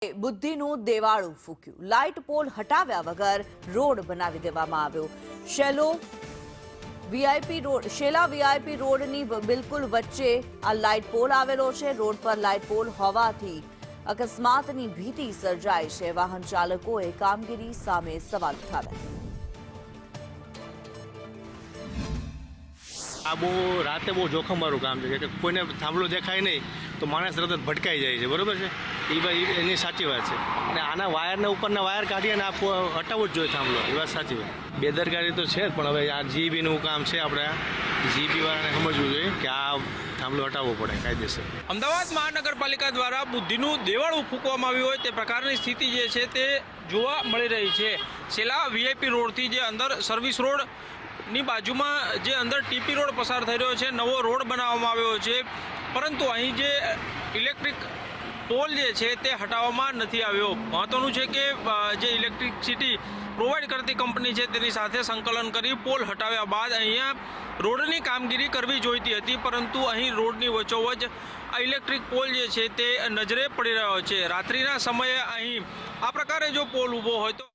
બુદ્ધિનું દેવાળું ફૂક્યું. Light pole હટાવ્યા વગર road બનાવી દેવામાં આવ્યો. શેલા વીઆઈપી રોડની બિલકુલ વચ્ચે આ લાઇટ પોલ આવેલો છે. રોડ પર લાઇટ પોલ હોવાથી અકસ્માતની ભીતિ સર્જાય છે. વાહન ચાલકોએ કામગીરી સામે સવાલ ઉઠાવ્યા. આ રાતે બહુ જોખમવાળું કામ છે કે કોઈને થાંભલો દેખાય નહીં તો માણસ તરત જ ભટકાઈ જાય છે, બરોબર છે. એની સાચી વાત છે. અને આના વાયરના ઉપરના વાયર કાઢીએ અને હટાવવો જ જોઈએ થાંભલો, એ વાત સાચી વાત. બેદરકારી તો છે જ, પણ હવે આ જીબીનું કામ છે. આપણે જીબી વાળાને સમજવું જોઈએ કે આ થાંભલો હટાવવો પડે કાયદેસર. અમદાવાદ મહાનગરપાલિકા દ્વારા બુદ્ધિનું દેવાળું ફૂંકવામાં આવ્યું હોય તે પ્રકારની સ્થિતિ જે છે તે જોવા મળી રહી છે. શેલા વીઆઈપી રોડથી જે અંદર સર્વિસ રોડ ની બાજુમાં જે અંદર ટીપી રોડ પસાર થઈ રહ્યો છે, નવો રોડ બનાવવામાં આવ્યો છે, પરંતુ અહીં જે ઇલેક્ટ્રિક પોલ જે છે તે હટાવવામાં નથી આવ્યો. મહત્વનું છે કે જે ઇલેક્ટ્રિસિટી પ્રોવાઈડ કરતી કંપની છે તેની સાથે સંકલન કરી પોલ હટાવ્યા બાદ અહીંયા રોડની કામગીરી કરવી જોઈતી હતી, પરંતુ અહીં રોડની વચ્ચોવચ્ચ આ ઇલેક્ટ્રિક પોલ જે છે તે નજરે પડી રહ્યો છે. રાત્રિના સમયે અહીં આ પ્રકારે જો પોલ ઊભો હોય તો